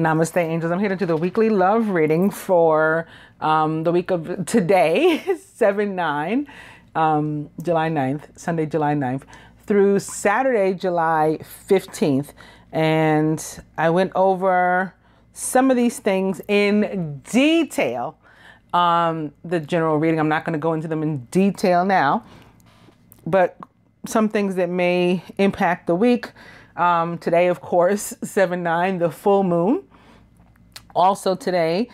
Namaste, angels. I'm here to do the weekly love reading for the week of today, 7/9, July 9th, Sunday, July 9th, through Saturday, July 15th. And I went over some of these things in detail. The general reading, I'm not going to go into them in detail now, but some things that may impact the week. Today, of course, 7/9, the full moon. Also today,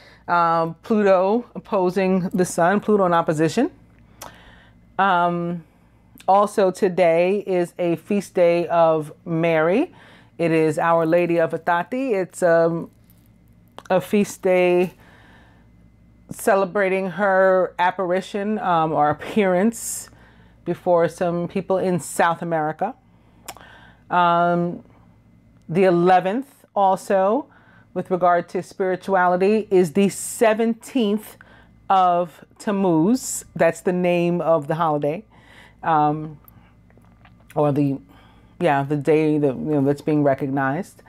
Pluto opposing the sun, Pluto in opposition. Also today is a feast day of Mary. It is Our Lady of Atati. It's a feast day celebrating her apparition or appearance before some people in South America. The 11th also, with regard to spirituality, is the 17th of Tammuz. That's the name of the holiday, or the day that that's being recognized.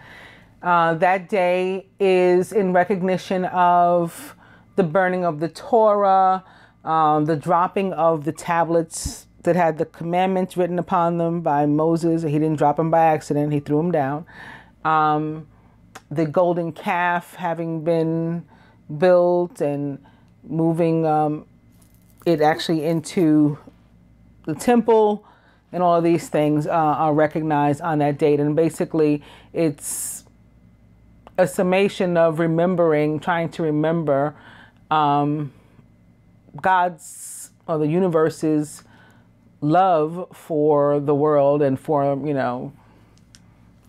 That day is in recognition of the burning of the Torah, the dropping of the tablets that had the commandments written upon them by Moses. He didn't drop them by accident. He threw them down. The golden calf having been built and moving it actually into the temple, and all of these things are recognized on that date. And basically it's a summation of remembering, trying to remember God's, or the universe's, love for the world and for,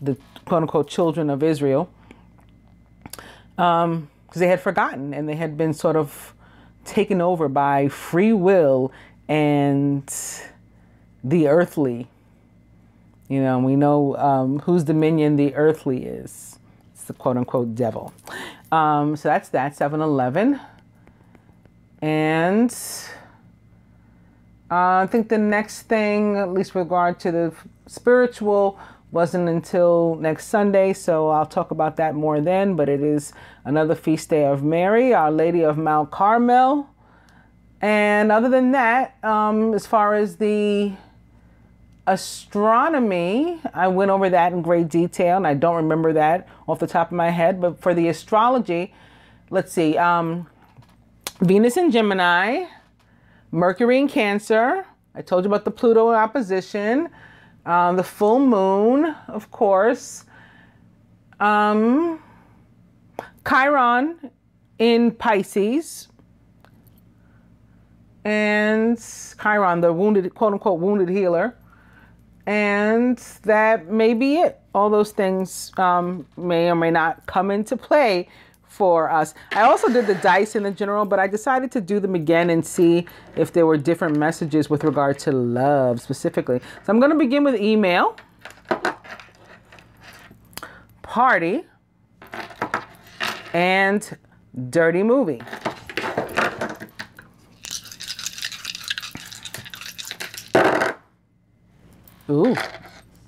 the quote-unquote children of Israel, because they had forgotten and they had been sort of taken over by free will and the earthly. We know whose dominion the earthly is. It's the quote-unquote devil. So that's that, 7/11. And I think the next thing, at least with regard to the spiritual, wasn't until next Sunday, so I'll talk about that more then. But it is another feast day of Mary, Our Lady of Mount Carmel. And other than that, as far as the astronomy, I went over that in great detail, and I don't remember that off the top of my head. But for the astrology, let's see, Venus in Gemini, Mercury in Cancer. I told you about the Pluto in opposition. The full moon, of course. Chiron in Pisces. And Chiron, the wounded, quote-unquote wounded healer. And that may be it. All those things may or may not come into play for us. I also did the dice in the general, but I decided to do them again and see if there were different messages with regard to love specifically. So I'm going to begin with email, party, and dirty movie. Ooh,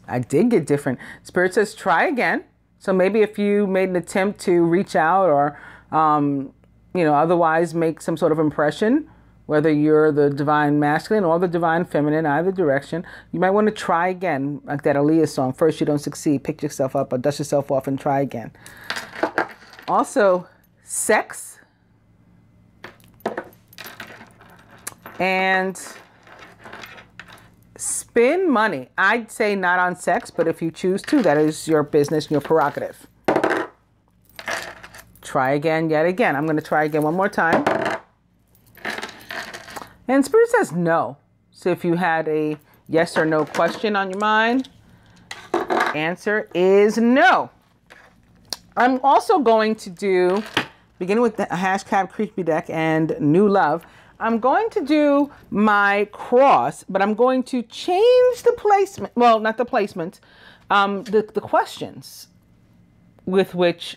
I did get different. Spirit says try again. So maybe if you made an attempt to reach out or, otherwise make some sort of impression, whether you're the divine masculine or the divine feminine, either direction, you might want to try again, like that Aaliyah song. First you don't succeed, pick yourself up or dust yourself off and try again. Also, sex and spend money. I'd say not on sex, but if you choose to, that is your business and your prerogative. Try again, yet again. I'm going to try again one more time. And Spirit says no. So if you had a yes or no question on your mind, answer is no. I'm also going to beginning with the hashtag creepy deck and new love, I'm going to do my cross, but I'm going to change the placement. Well, not the placement, the questions with which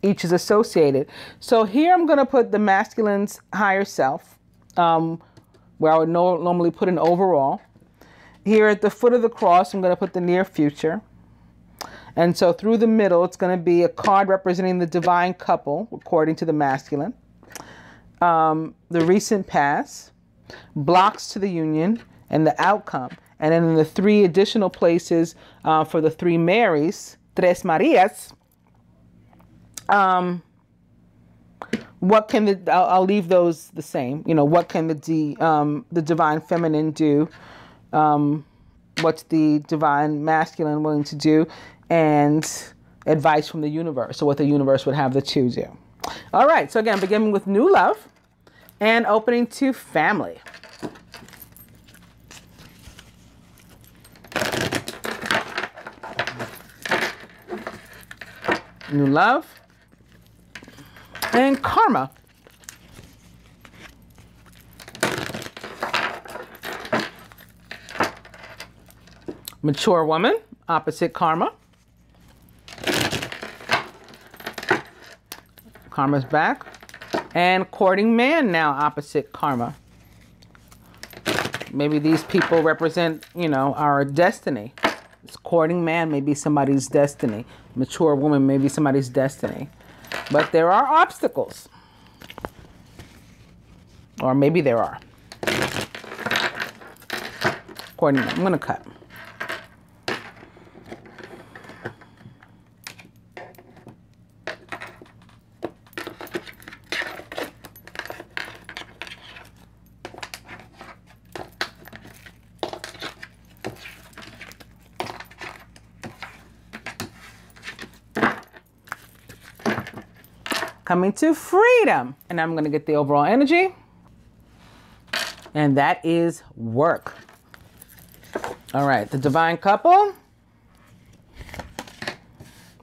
each is associated. So here I'm going to put the masculine's higher self, where I would normally put an overall. Here at the foot of the cross, I'm going to put the near future. And so through the middle, it's going to be a card representing the divine couple, according to the masculine. The recent past, blocks to the union, and the outcome. And then in the 3 additional places for the 3 Marys, Tres Marias, what can the, I'll leave those the same. You know, what can the divine feminine do? What's the divine masculine willing to do? And advice from the universe. So what the universe would have the 2 do. All right. So again, beginning with new love and opening to family. New love and karma. Mature woman, opposite karma. Karma's back. And courting man now, opposite karma. Maybe these people represent, you know, our destiny. This courting man may be somebody's destiny. Mature woman may be somebody's destiny. But there are obstacles. Or maybe there are. Courting man. I'm going to cut. Coming to freedom. And I'm going to get the overall energy. And that is work. All right. The divine couple.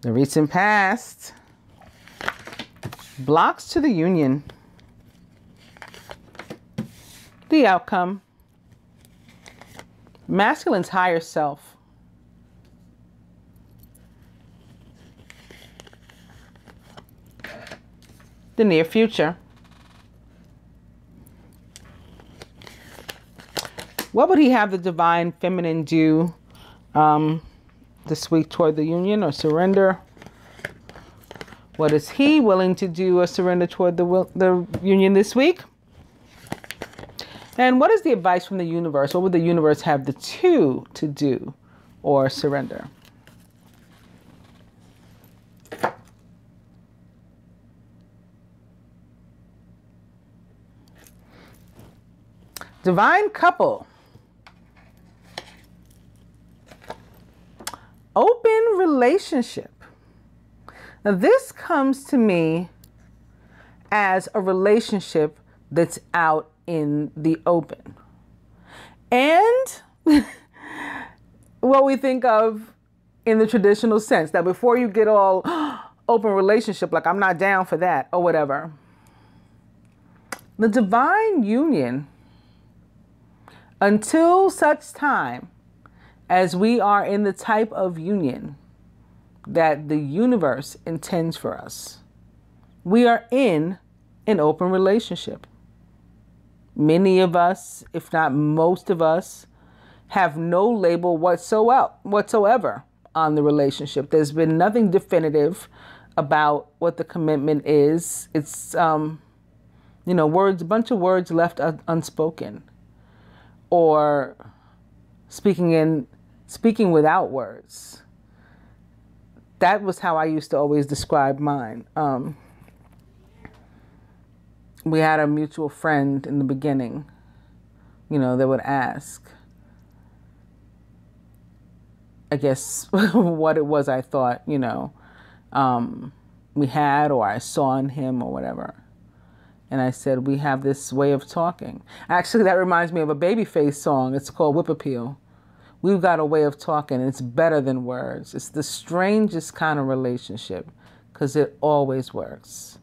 The recent past. Blocks to the union. The outcome. Masculine's higher self. The near future. What would he have the divine feminine do this week toward the union or surrender? What is he willing to do or surrender toward the union this week? And what is the advice from the universe? What would the universe have the 2 to do or surrender? Divine couple. Open relationship. Now this comes to me as a relationship that's out in the open. And what we think of in the traditional sense, that before you get all open relationship, like I'm not down for that or whatever. The divine union, until such time as we are in the type of union that the universe intends for us, we are in an open relationship. Many of us, if not most of us, have no label whatsoever on the relationship. There's been nothing definitive about what the commitment is. It's, words, a bunch of words left unspoken. Or speaking without words. That was how I used to always describe mine. We had a mutual friend in the beginning, that would ask, I guess, what it was I thought, we had or I saw in him or whatever. And I said, we have this way of talking. Actually, that reminds me of a Babyface song. It's called Whip Appeal. We've got a way of talking, and it's better than words. It's the strangest kind of relationship because it always works.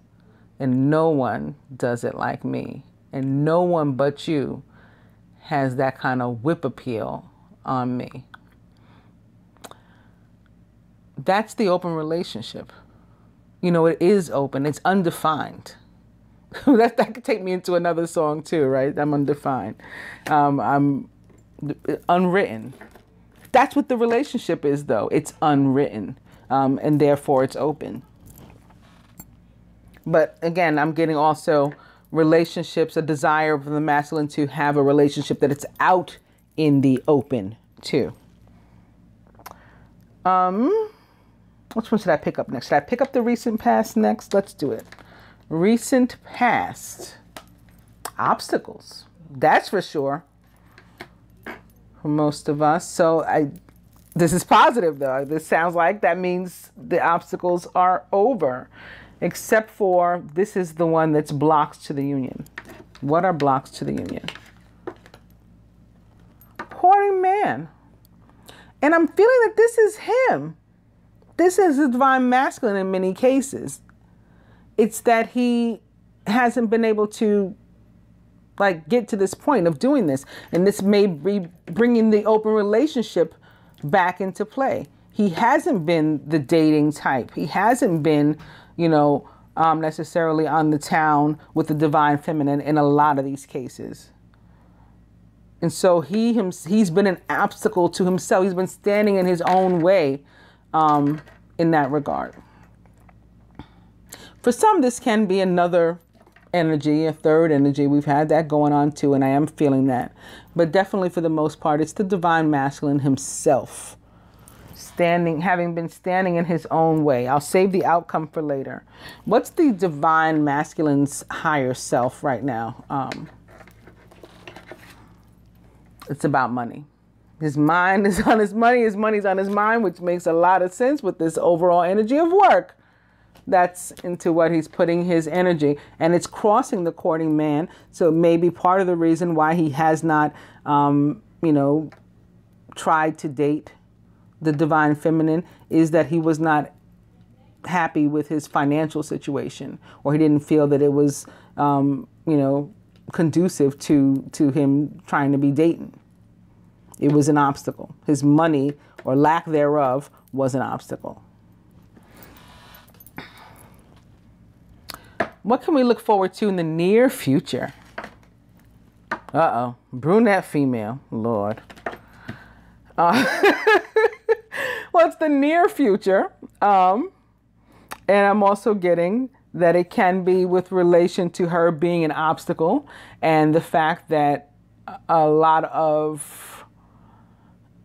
And no one does it like me. And no one but you has that kind of whip appeal on me. That's the open relationship. It is open. It's undefined. that could take me into another song too, right? I'm undefined. I'm unwritten. That's what the relationship is, though. It's unwritten. and therefore it's open. But again, I'm getting also relationships, a desire for the masculine to have a relationship that it's out in the open too. Which one should I pick up next? Should I pick up the recent past next? Let's do it. Recent past. Obstacles. That's for sure. For most of us. So this is positive though. This sounds like that means the obstacles are over. Except for this is the one that's blocks to the union. What are blocks to the union? Courting man. And I'm feeling that this is him. This is the divine masculine in many cases. It's that he hasn't been able to get to this point of doing this. And this may be bringing the open relationship back into play. He hasn't been the dating type. He hasn't been, necessarily on the town with the divine feminine in a lot of these cases. And so he's been an obstacle to himself. He's been standing in his own way in that regard. For some, this can be another energy, a third energy. We've had that going on too, and I am feeling that. But definitely for the most part, it's the divine masculine himself. Having been standing in his own way. I'll save the outcome for later. What's the divine masculine's higher self right now? It's about money. His mind is on his money. His money's on his mind, which makes a lot of sense with this overall energy of work. That's into what he's putting his energy. And it's crossing the courting man. So maybe part of the reason why he has not, tried to date the divine feminine is that he was not happy with his financial situation, or he didn't feel that it was, conducive to him trying to be dating. It was an obstacle. His money or lack thereof was an obstacle. What can we look forward to in the near future? Uh-oh. Brunette female. Lord. Well, it's the near future. And I'm also getting that it can be with relation to her being an obstacle, and the fact that a lot of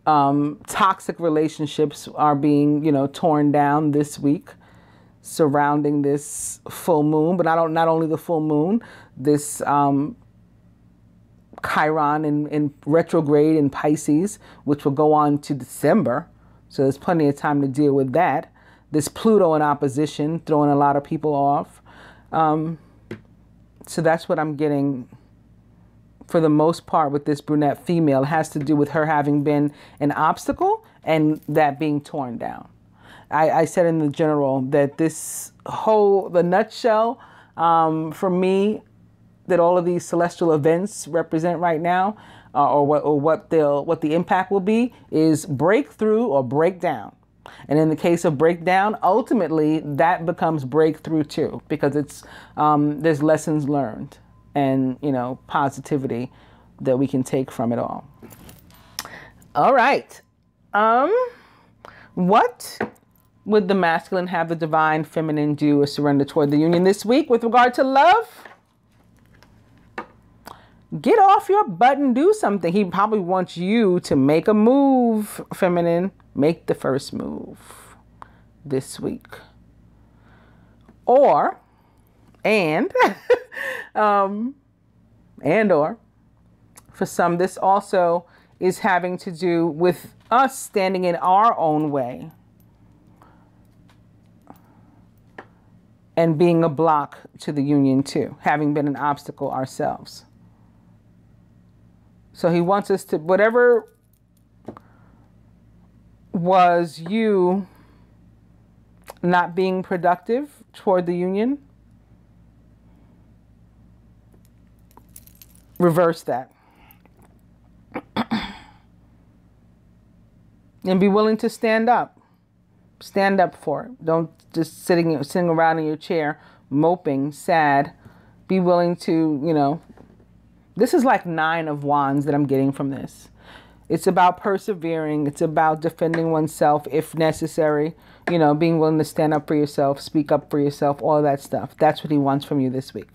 toxic relationships are being, torn down this week surrounding this full moon. But not only the full moon, this Chiron in retrograde in Pisces, which will go on to December. So there's plenty of time to deal with that. This Pluto in opposition, throwing a lot of people off. So that's what I'm getting for the most part with this brunette female. It has to do with her having been an obstacle and that being torn down. I said in the general that the nutshell for me, that all of these celestial events represent right now, or what the impact will be, is breakthrough or breakdown. And in the case of breakdown, ultimately that becomes breakthrough too, because it's there's lessons learned and positivity that we can take from it all. All right. What would the masculine have the divine feminine do or surrender toward the union this week with regard to love? Get off your butt and do something. He probably wants you to make a move, feminine. Make the first move this week. Or, or, for some, this also is having to do with us standing in our own way and being a block to the union too, having been an obstacle ourselves. So he wants us to, whatever was you not being productive toward the union, reverse that. And be willing to stand up. Stand up for it. Don't just sitting around in your chair, moping, sad. Be willing to, this is like 9 of Wands that I'm getting from this. It's about persevering. It's about defending oneself if necessary. You know, being willing to stand up for yourself, speak up for yourself, all that stuff. That's what he wants from you this week.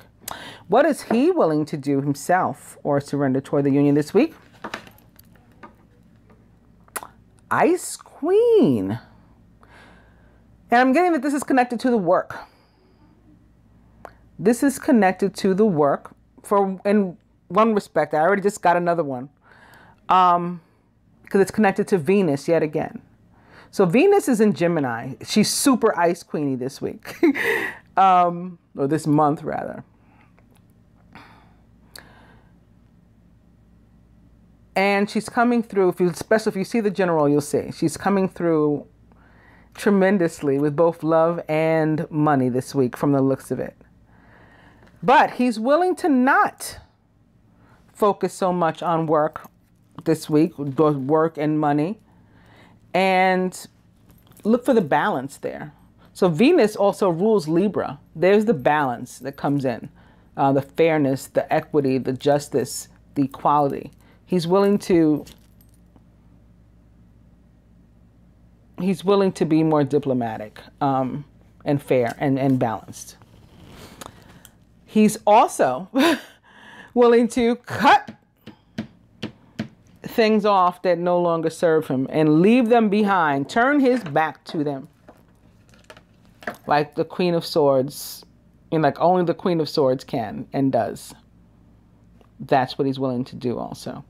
What is he willing to do himself or surrender toward the union this week? Ice Queen. And I'm getting that this is connected to the work. This is connected to the work in one respect. I already just got another one. Because it's connected to Venus yet again. So Venus is in Gemini. She's super Ice Queenie this week. Or this month, rather. And she's coming through, especially if you see the general, you'll see. She's coming through tremendously with both love and money this week from the looks of it. But he's willing to not focus so much on work this week, both work and money, and look for the balance there. So Venus also rules Libra. There's the balance that comes in, the fairness, the equity, the justice, the equality. He's willing to be more diplomatic and fair and balanced. He's also willing to cut things off that no longer serve him and leave them behind, turn his back to them. Like the Queen of Swords, and like only the Queen of Swords can and does. That's what he's willing to do also.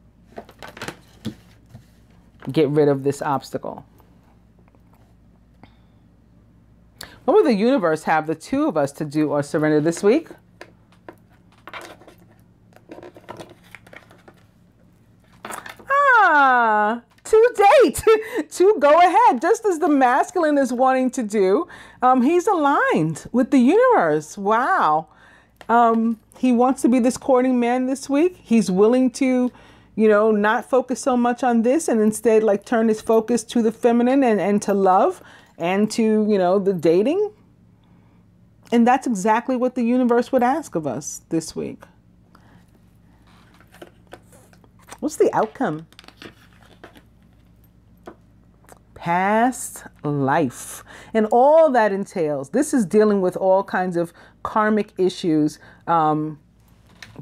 Get rid of this obstacle. What would the universe have the two of us to do or surrender this week? To date, to go ahead, just as the masculine is wanting to do. He's aligned with the universe. Wow. He wants to be this courting man this week. He's willing to, you know, not focus so much on this and instead like turn his focus to the feminine and to love and to, you know, the dating. And that's exactly what the universe would ask of us this week. What's the outcome? Past life and all that entails. This is dealing with all kinds of karmic issues, but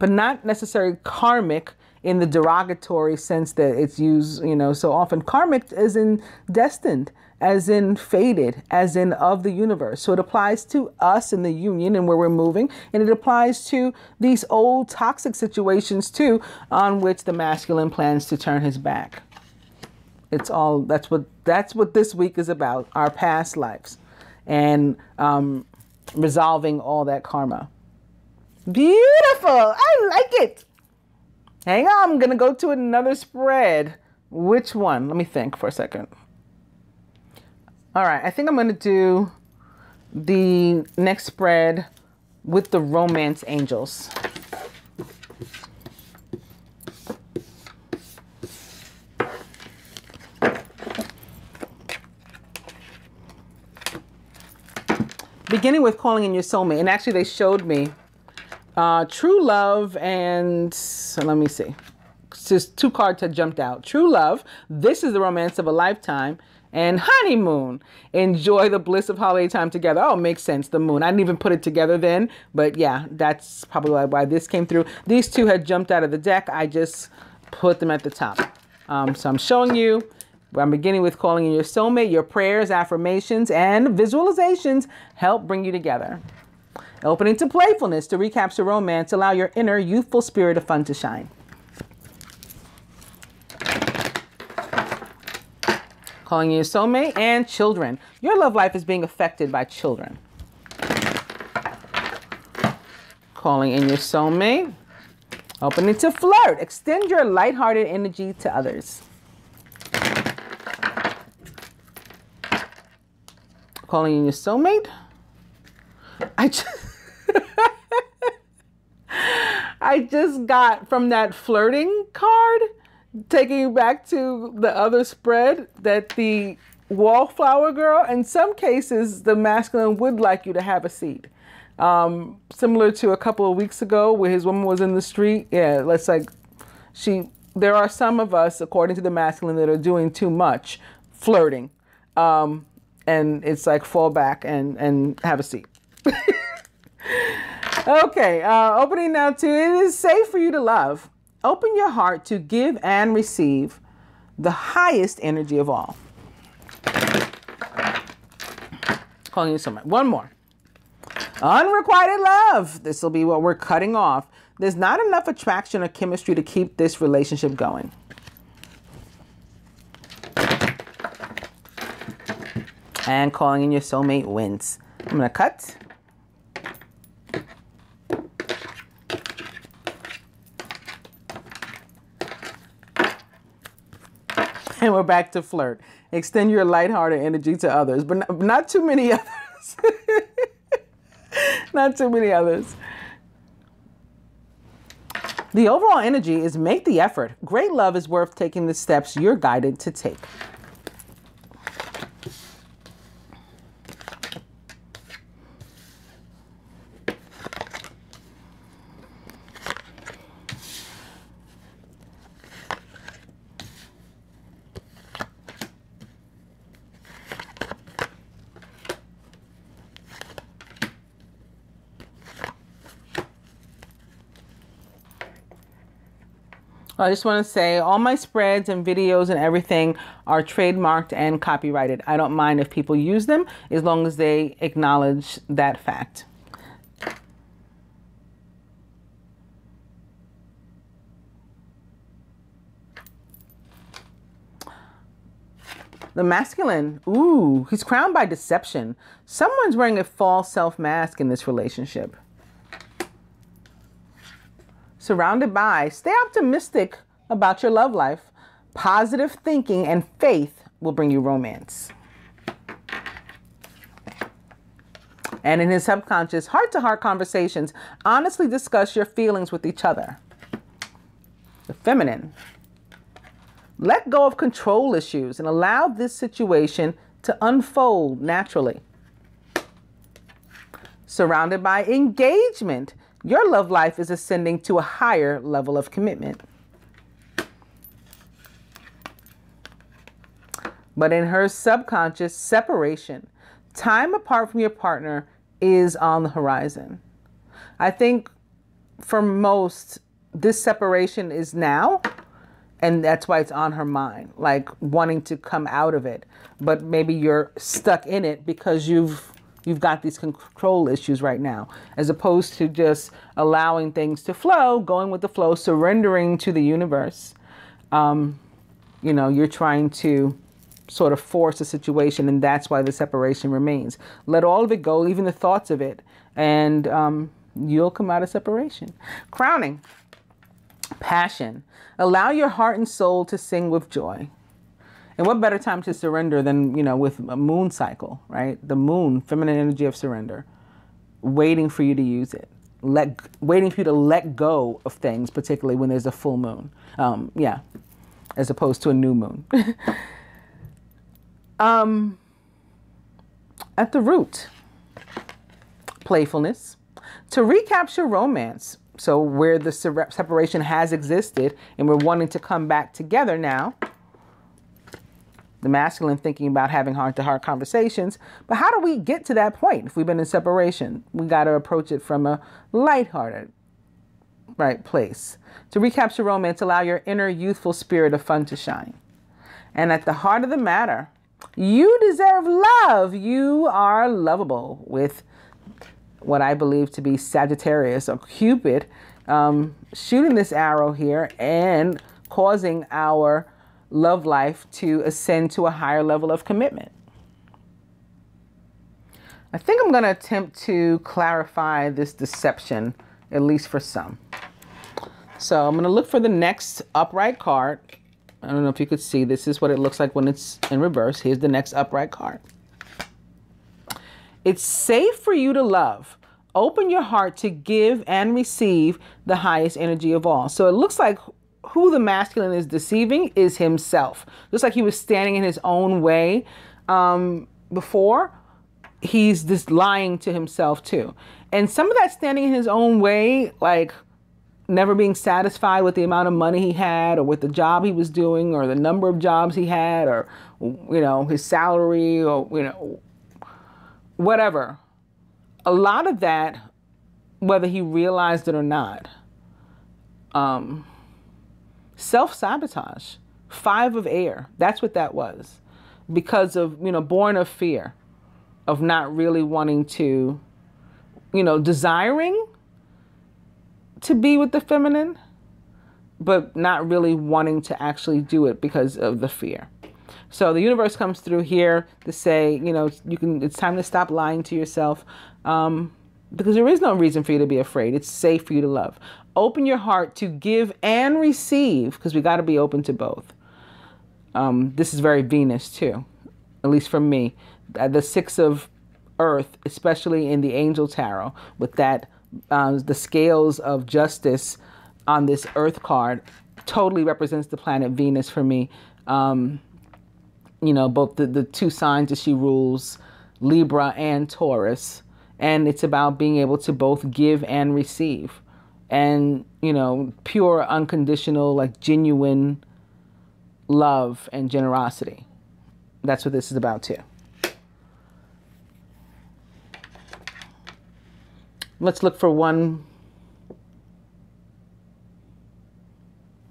not necessarily karmic in the derogatory sense that it's used, you know, so often. Karmic as in destined, as in fated, as in of the universe. So it applies to us in the union and where we're moving, and it applies to these old toxic situations too, on which the masculine plans to turn his back. It's all, that's what this week is about, our past lives and resolving all that karma. Beautiful. I like it. Hang on, I'm going to go to another spread. Which one? Let me think for a second. All right, I think I'm going to do the next spread with the romance angels. Beginning with calling in your soulmate. And actually they showed me true love and, so let me see. Just two cards had jumped out. True love. This is the romance of a lifetime. And honeymoon. Enjoy the bliss of holiday time together. Oh, makes sense. The moon. I didn't even put it together then. But yeah, that's probably why this came through. These two had jumped out of the deck. I just put them at the top. So I'm showing you. I'm beginning with calling in your soulmate. Your prayers, affirmations, and visualizations help bring you together. Opening to playfulness to recapture romance. Allow your inner youthful spirit of fun to shine. Calling in your soulmate and children. Your love life is being affected by children. Calling in your soulmate. Opening to flirt. Extend your lighthearted energy to others. Calling in your soulmate. I just got from that flirting card, taking you back to the other spread, that the wallflower girl, in some cases, the masculine would like you to have a seat. Similar to a couple of weeks ago where his woman was in the street. Yeah, let's like, she there are some of us, according to the masculine, that are doing too much flirting. And it's like, fall back and have a seat. Okay, opening now to, it is safe for you to love. Open your heart to give and receive the highest energy of all. Calling you so much. One more. Unrequited love. This will be what we're cutting off. There's not enough attraction or chemistry to keep this relationship going. And calling in your soulmate wins. I'm going to cut. And we're back to flirt. Extend your lighthearted energy to others, but not too many others. Not too many others. The overall energy is make the effort. Great love is worth taking the steps you're guided to take. I just want to say all my spreads and videos and everything are trademarked and copyrighted. I don't mind if people use them as long as they acknowledge that fact. The masculine, ooh, he's crowned by deception. Someone's wearing a false self-mask in this relationship. Surrounded by, stay optimistic about your love life. Positive thinking and faith will bring you romance. And in his subconscious, heart-to-heart conversations, honestly discuss your feelings with each other. The feminine. Let go of control issues and allow this situation to unfold naturally. Surrounded by engagement. Your love life is ascending to a higher level of commitment. But in her subconscious, separation, time apart from your partner is on the horizon. I think for most, this separation is now, and that's why it's on her mind, like wanting to come out of it. But maybe you're stuck in it because you've got these control issues right now, as opposed to just allowing things to flow, going with the flow, surrendering to the universe. You know, you're trying to sort of force a situation, and that's why the separation remains. Let all of it go, even the thoughts of it, and you'll come out of separation. Crowning. Passion. Allow your heart and soul to sing with joy. And what better time to surrender than, you know, with a moon cycle, right? The moon, feminine energy of surrender, waiting for you to use it. Waiting for you to let go of things, particularly when there's a full moon. Yeah, as opposed to a new moon. At the root, playfulness. To recapture romance. So where the separation has existed and we're wanting to come back together now. The masculine thinking about having heart-to-heart conversations. But how do we get to that point if we've been in separation? We got to approach it from a lighthearted, right, place. To recapture romance, allow your inner youthful spirit of fun to shine. And at the heart of the matter, you deserve love. You are lovable, with what I believe to be Sagittarius or Cupid shooting this arrow here and causing our love life to ascend to a higher level of commitment. I think I'm going to attempt to clarify this deception, at least for some. So I'm going to look for the next upright card. I don't know if you could see. This is what it looks like when it's in reverse. Here's the next upright card. It's safe for you to love. Open your heart to give and receive the highest energy of all. So it looks like who the masculine is deceiving is himself. Just like he was standing in his own way before, he's just lying to himself too. And some of that standing in his own way, like never being satisfied with the amount of money he had, or with the job he was doing, or the number of jobs he had, or, you know, his salary, or, you know, whatever. A lot of that, whether he realized it or not, self-sabotage. 5 of air. That's what that was. Because of, you know, born of fear, of not really wanting to, you know, desiring to be with the feminine, but not really wanting to actually do it because of the fear. So the universe comes through here to say, you know, it's time to stop lying to yourself, because there is no reason for you to be afraid. It's safe for you to love. Open your heart to give and receive, because we got to be open to both. This is very Venus too, at least for me. The 6 of Earth, especially in the Angel Tarot, with that the scales of justice on this Earth card, totally represents the planet Venus for me. You know, both the 2 signs that she rules, Libra and Taurus. And it's about being able to both give and receive. And, you know, pure, unconditional, like genuine love and generosity. That's what this is about too. Let's look for one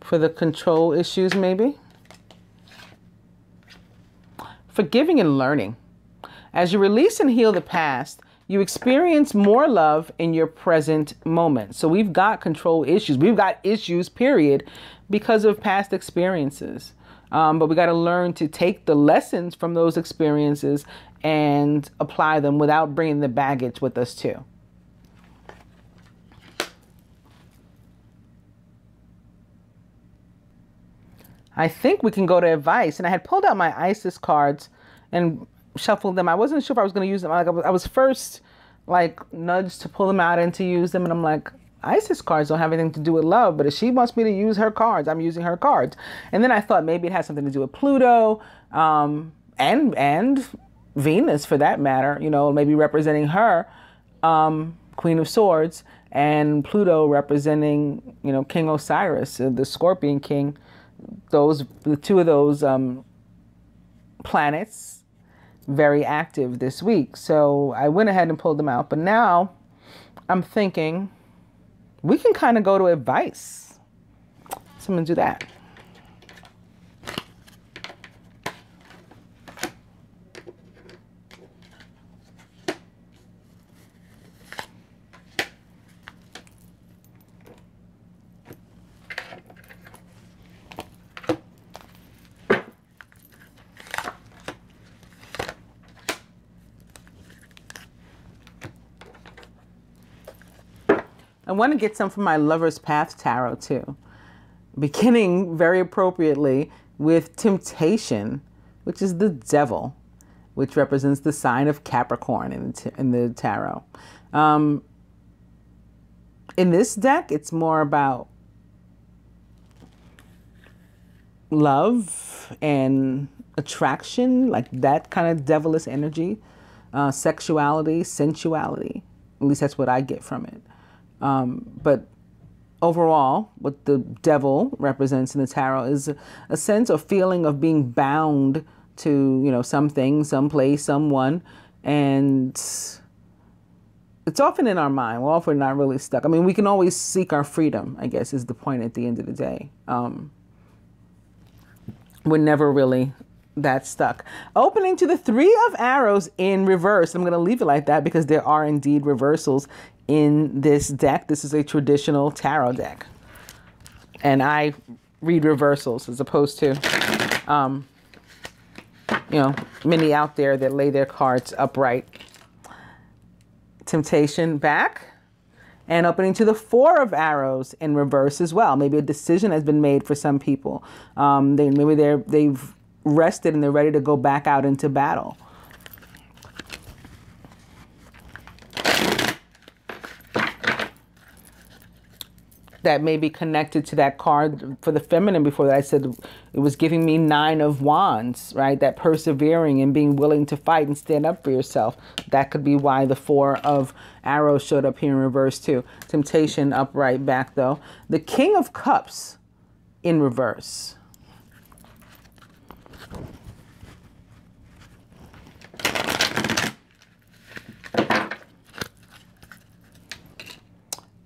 for the control issues, maybe. Forgiving and learning. As you release and heal the past, you experience more love in your present moment. So we've got control issues. We've got issues, period, because of past experiences. But we got to learn to take the lessons from those experiences and apply them without bringing the baggage with us too. I think we can go to advice. And I had pulled out my Isis cards and shuffled them. I wasn't sure if I was going to use them. I was first like nudged to pull them out and to use them. And I'm like, Isis cards don't have anything to do with love, but if she wants me to use her cards, I'm using her cards. And then I thought maybe it has something to do with Pluto, and Venus for that matter, you know, maybe representing her, Queen of Swords, and Pluto representing, you know, King Osiris, the Scorpion King. The 2 of those planets very active this week. So I went ahead and pulled them out. But now I'm thinking we can kind of go to advice. So I'm going to do that. I want to get some from my Lover's Path Tarot too, beginning very appropriately with Temptation, which is the Devil, which represents the sign of Capricorn in the tarot. In this deck, it's more about love and attraction, like that kind of devilish energy, sexuality, sensuality. At least that's what I get from it. But overall, what the devil represents in the tarot is a sense or feeling of being bound to, you know, something, someplace, someone. And it's often in our mind. We're often not really stuck. I mean, we can always seek our freedom, I guess, is the point at the end of the day. We're never really that stuck. Opening to the 3 of Arrows in reverse. I'm going to leave it like that because there are indeed reversals in this deck. This is a traditional tarot deck. And I read reversals as opposed to, you know, many out there that lay their cards upright. Temptation back. And opening to the 4 of Arrows in reverse as well. Maybe a decision has been made for some people. Maybe they've rested and they're ready to go back out into battle. that may be connected to that card for the feminine. Before that, I said it was giving me 9 of Wands, right? That persevering and being willing to fight and stand up for yourself. That could be why the 4 of Arrows showed up here in reverse too. Temptation upright back though. The King of Cups in reverse.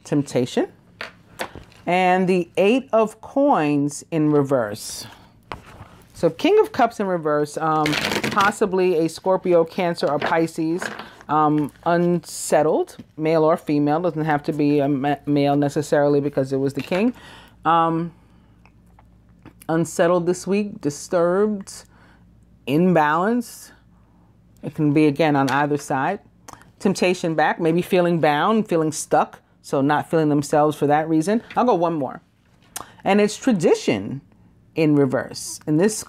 Temptation. And the 8 of Coins in reverse. So King of Cups in reverse, possibly a Scorpio, Cancer, or Pisces, unsettled, male or female. Doesn't have to be a male necessarily because it was the king. Unsettled this week, disturbed, imbalanced. It can be, again, on either side. Temptation back, maybe feeling bound, feeling stuck. So not feeling themselves for that reason. I'll go one more. And it's tradition in reverse. In this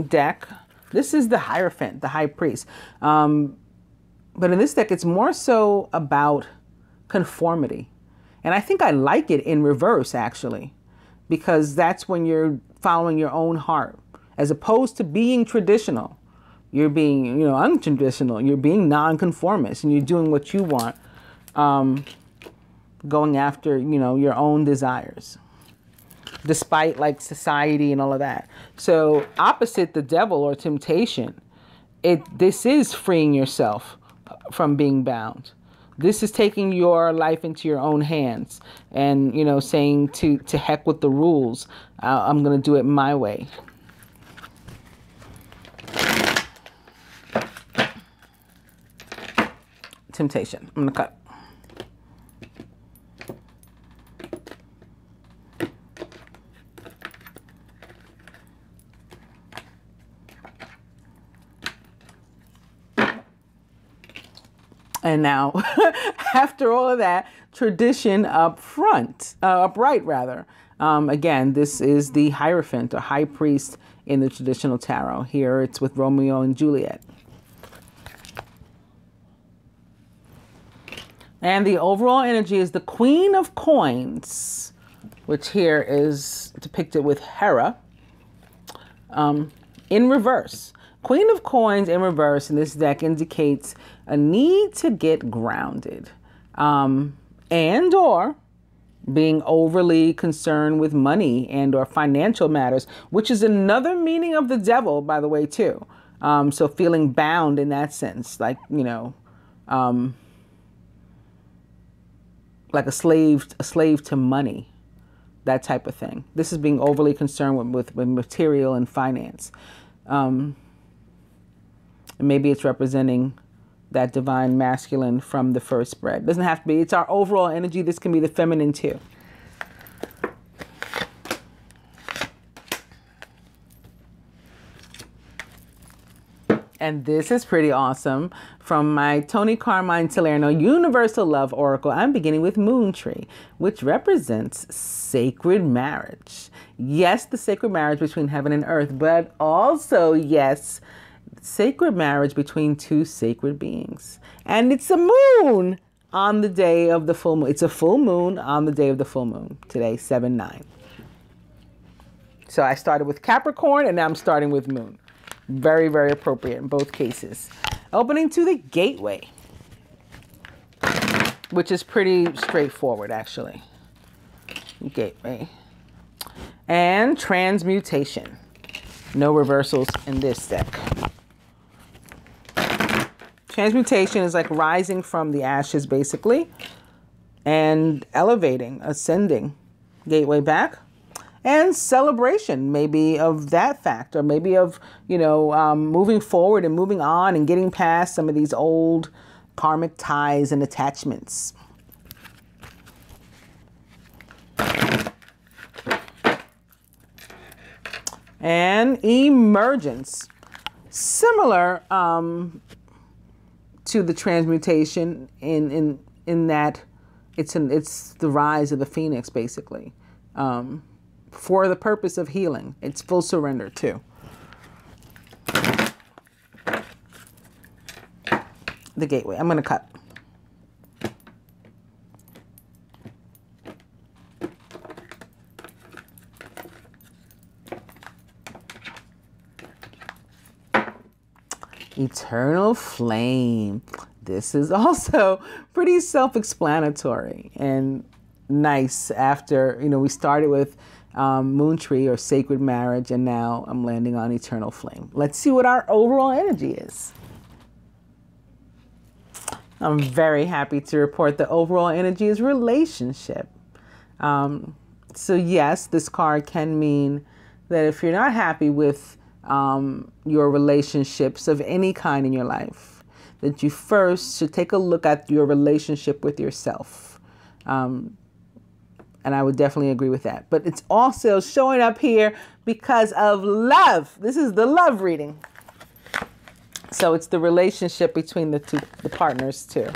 deck, this is the Hierophant, the high priest. But in this deck, it's more so about conformity. And I think I like it in reverse, actually, because that's when you're following your own heart. As opposed to being traditional, you're being, untraditional. You're being nonconformist and you're doing what you want. Going after, your own desires, despite like society and all of that. So opposite the devil or temptation, this is freeing yourself from being bound. This is taking your life into your own hands and, saying to heck with the rules. I'm going to do it my way. Temptation. I'm going to cut. And now, after all of that, tradition upright rather. Again, this is the Hierophant, or high priest in the traditional tarot. Here it's with Romeo and Juliet. And the overall energy is the Queen of Coins, which here is depicted with Hera, in reverse. Queen of Coins in reverse in this deck indicates a need to get grounded, and or being overly concerned with money and or financial matters, which is another meaning of the devil, by the way, too. So feeling bound in that sense, like, like a slave to money, that type of thing. This is being overly concerned with material and finance. And maybe it's representing that divine masculine from the first spread. Doesn't have to be. It's our overall energy. This can be the feminine too. And this is pretty awesome. From my Tony Carmine Salerno Universal Love Oracle, I'm beginning with Moon Tree, which represents sacred marriage. Yes, the sacred marriage between heaven and earth, but also, yes, sacred marriage between 2 sacred beings. And it's a moon on the day of the full moon. It's a full moon on the day of the full moon. Today, 7/9. So I started with Capricorn and now I'm starting with moon. Very, very appropriate in both cases. Opening to the gateway, which is pretty straightforward, actually. Gateway. And transmutation. No reversals in this deck. Transmutation is like rising from the ashes, basically, and elevating, ascending. Gateway back. And celebration, maybe of that fact, or maybe of, moving forward and moving on and getting past some of these old karmic ties and attachments. And emergence. Similar to the transmutation in that it's the rise of the phoenix, basically, for the purpose of healing. It's full surrender too. The gateway. I'm going to cut. Eternal flame. This is also pretty self-explanatory and nice after, we started with moon tree or sacred marriage, and now I'm landing on eternal flame. Let's see what our overall energy is. I'm very happy to report the overall energy is relationship. So yes, this card can mean that if you're not happy with your relationships of any kind in your life, that you first should take a look at your relationship with yourself. And I would definitely agree with that. But it's also showing up here because of love. This is the love reading. So it's the relationship between the partners too.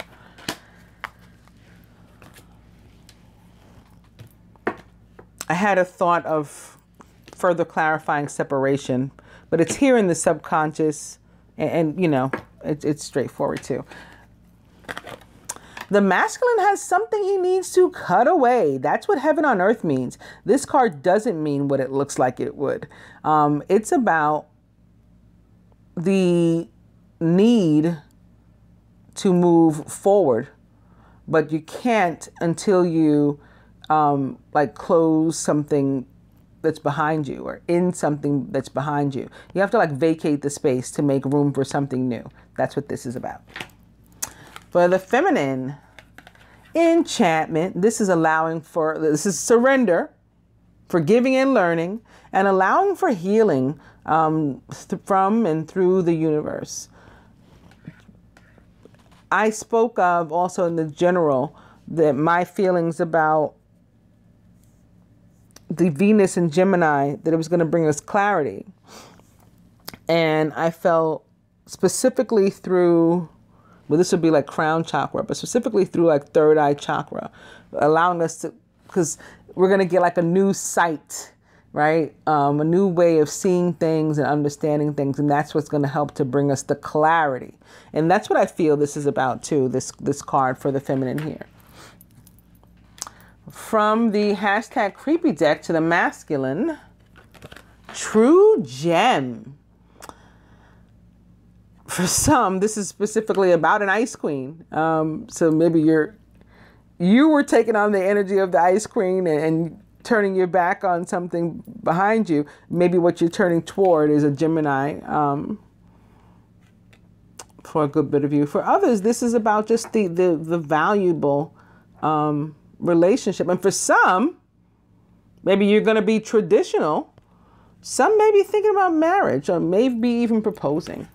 I had a thought of further clarifying separation, but it's here in the subconscious, and it's straightforward too. The masculine has something he needs to cut away. That's what heaven on earth means. This card doesn't mean what it looks like it would. It's about the need to move forward, but you can't until you close something that's behind you or in something that's behind you. You have to vacate the space to make room for something new. That's what this is about. For the feminine, enchantment. This is surrender, forgiving and learning, and allowing for healing from and through the universe. I spoke of also in the general that my feelings about the Venus and Gemini, that it was going to bring us clarity. And I felt specifically through, well, this would be crown chakra, but specifically through third eye chakra, allowing us to, because we're going to get a new sight, right? A new way of seeing things and understanding things. And that's what's going to help to bring us the clarity. And that's what I feel this is about too, this card for the feminine here. From the hashtag creepy deck to the masculine, true gem. For some, this is specifically about an ice queen. So maybe you were taking on the energy of the ice queen and turning your back on something behind you. Maybe what you're turning toward is a Gemini, for a good bit of you. For others, this is about just the valuable relationship. And for some, maybe you're going to be traditional. Some may be thinking about marriage or maybe even proposing.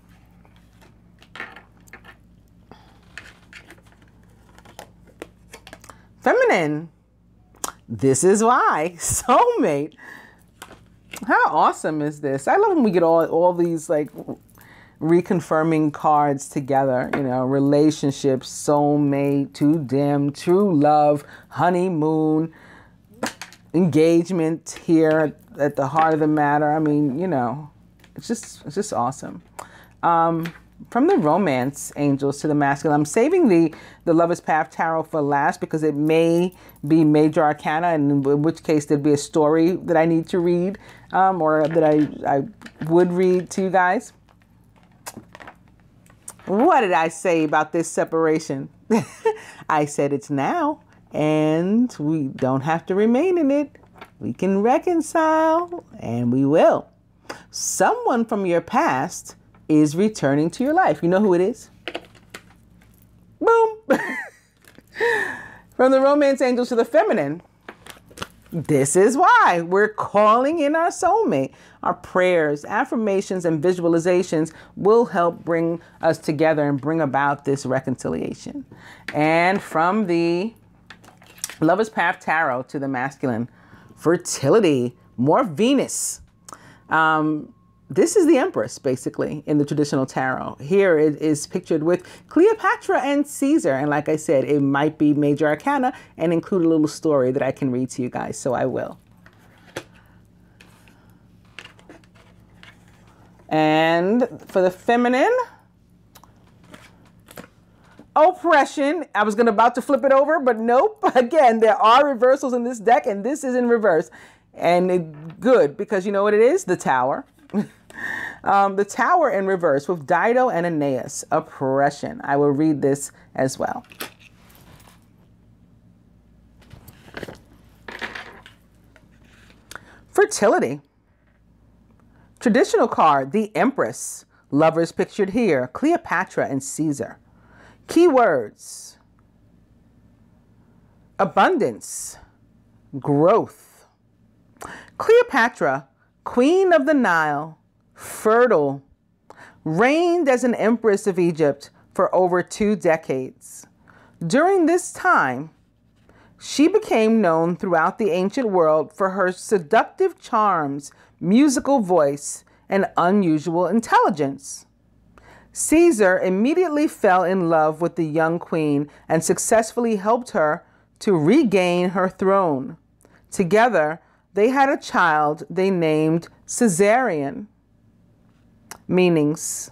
Feminine, this is why. Soulmate. How awesome is this? I love when we get all these reconfirming cards together, relationships, soulmate, to them, true love, honeymoon, engagement here at the heart of the matter. I mean, it's just awesome. From the romance angels to the masculine, I'm saving the Lover's Path Tarot for last because it may be major arcana, and in which case there'd be a story that I need to read, or that I would read to you guys. What did I say about this separation? I said it's now, and we don't have to remain in it. We can reconcile, and we will. Someone from your past is returning to your life. You know who it is? Boom. From the romance angels to the feminine, this is why we're calling in our soulmate. Our prayers, affirmations, and visualizations will help bring us together and bring about this reconciliation. And from the Lover's Path Tarot to the masculine, fertility, more Venus. This is the Empress, basically, in the traditional tarot. Here it is pictured with Cleopatra and Caesar. And like I said, it might be major arcana and include a little story that I can read to you guys. So I will. And for the feminine, oppression. I was about to flip it over, but nope. Again, there are reversals in this deck, and this is in reverse. And good, because you know what it is? The Tower. The Tower in reverse with Dido and Aeneas. Oppression. I will read this as well. Fertility. Traditional card, the Empress. Lovers pictured here, Cleopatra and Caesar. Keywords: abundance, growth. Cleopatra, Queen of the Nile, fertile, reigned as an empress of Egypt for over 2 decades. During this time, she became known throughout the ancient world for her seductive charms, musical voice, and unusual intelligence. Caesar immediately fell in love with the young queen and successfully helped her to regain her throne. Together, they had a child they named Caesarion. Meanings: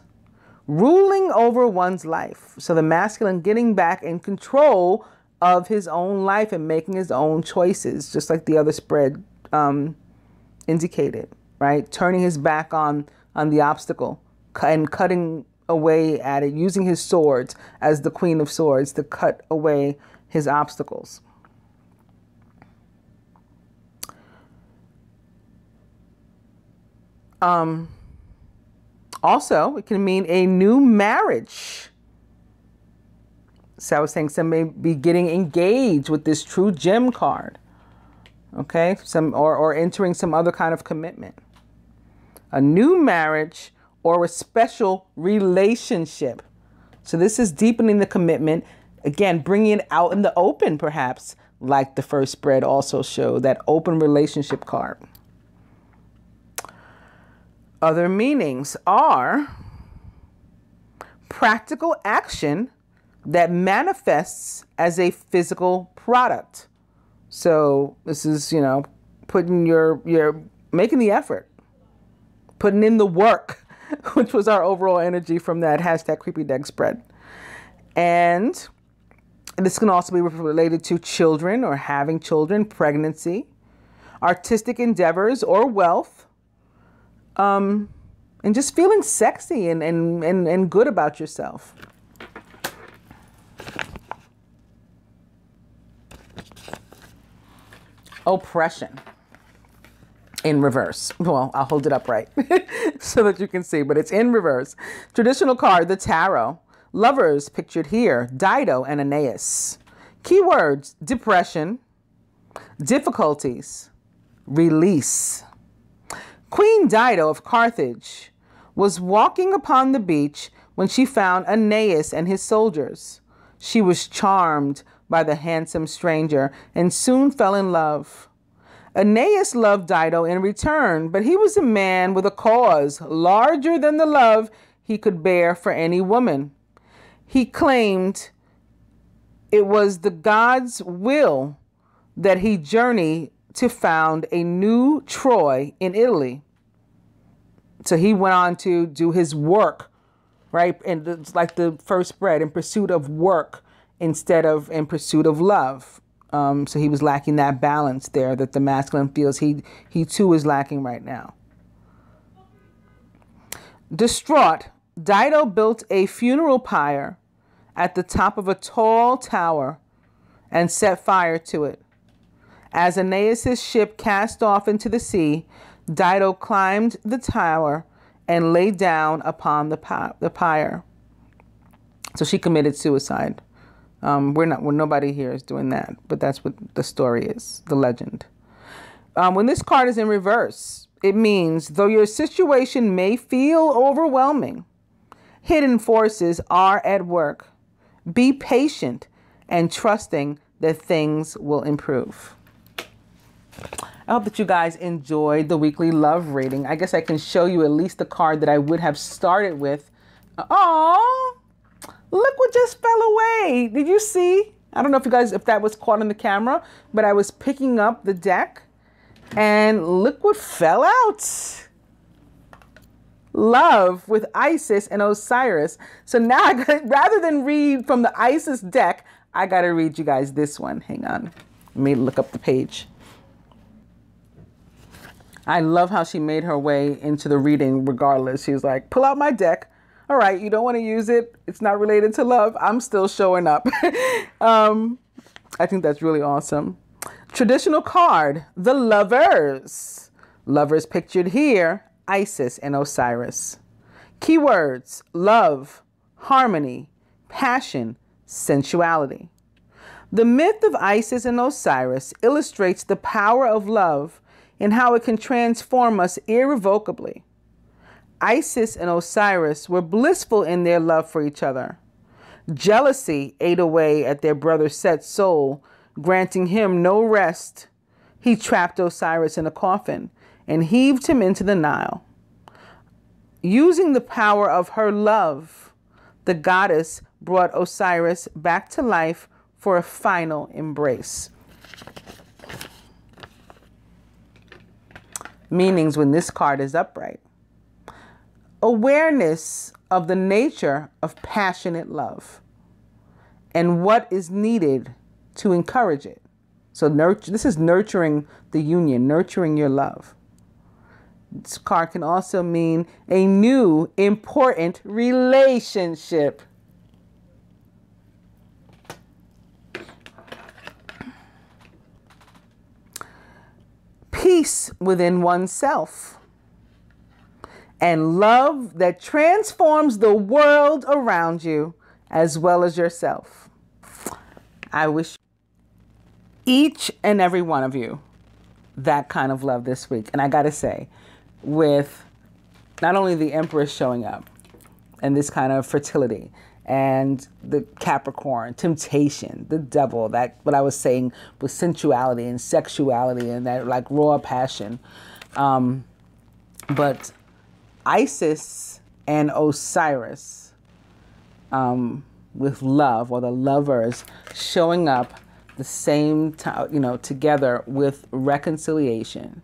ruling over one's life. So the masculine getting back in control of his own life and making his own choices, just like the other spread indicated, right? Turning his back on the obstacle and cutting away at it, using his swords as the Queen of Swords to cut away his obstacles. Also, it can mean a new marriage. So I was saying somebody may be getting engaged with this true gem card. Okay, or entering some other kind of commitment. A new marriage or a special relationship. So this is deepening the commitment. Again, bringing it out in the open, perhaps, like the first spread also showed, that open relationship card. Other meanings are practical action that manifests as a physical product. So this is, putting making the effort, putting in the work, which was our overall energy from that hashtag creepy deck spread. And this can also be related to children or having children, pregnancy, artistic endeavors or wealth, and just feeling sexy and good about yourself. Oppression in reverse. Well, I'll hold it up right so that you can see, but it's in reverse. Traditional card, the Tarot. Lovers pictured here, Dido and Aeneas. Keywords: depression, difficulties, release. Queen Dido of Carthage was walking upon the beach when she found Aeneas and his soldiers. She was charmed by the handsome stranger and soon fell in love. Aeneas loved Dido in return, but he was a man with a cause larger than the love he could bear for any woman. He claimed it was the God's will that he journey to found a new Troy in Italy. So he went on to do his work, right? And it's like the first spread, in pursuit of work instead of in pursuit of love. So he was lacking that balance there that the masculine feels he too is lacking right now. Distraught, Dido built a funeral pyre at the top of a tall tower and set fire to it. As Aeneas' ship cast off into the sea, Dido climbed the tower and lay down upon the pyre. So she committed suicide. Nobody here is doing that, but that's what the story is, the legend. When this card is in reverse, it means though your situation may feel overwhelming, hidden forces are at work. Be patient and trusting that things will improve. I hope that you guys enjoyed the weekly love reading. I guess I can show you at least the card that I would have started with. Oh, look what just fell away. Did you see? I don't know if that was caught on the camera, but I was picking up the deck and look what fell out. Love with Isis and Osiris. So now rather than read from the Isis deck, I got to read you guys this one. Hang on. Let me look up the page. I love how she made her way into the reading regardless. She was like, pull out my deck. All right, you don't want to use it. It's not related to love. I'm still showing up. I think that's really awesome. Traditional card, the Lovers. Lovers pictured here, Isis and Osiris. Keywords, love, harmony, passion, sensuality. The myth of Isis and Osiris illustrates the power of love and how it can transform us irrevocably. Isis and Osiris were blissful in their love for each other. Jealousy ate away at their brother Set's soul, granting him no rest. He trapped Osiris in a coffin and heaved him into the Nile. Using the power of her love, the goddess brought Osiris back to life for a final embrace. Meanings when this card is upright. Awareness of the nature of passionate love and what is needed to encourage it. So this is nurturing the union, nurturing your love. This card can also mean a new important relationship. Peace within oneself and love that transforms the world around you as well as yourself. I wish each and every one of you that kind of love this week. And I got to say, with not only the Empress showing up and this kind of fertility and the Capricorn, temptation, the devil, that what I was saying with sensuality and sexuality and that like raw passion. But Isis and Osiris with love, or the Lovers showing up the same time, together with reconciliation.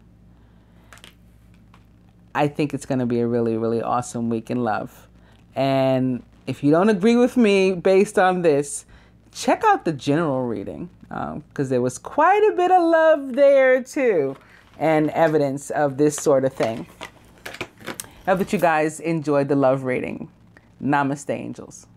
I think it's going to be a really, really awesome week in love. And if you don't agree with me based on this, check out the general reading, because there was quite a bit of love there too, and evidence of this sort of thing. I hope that you guys enjoyed the love reading. Namaste, angels.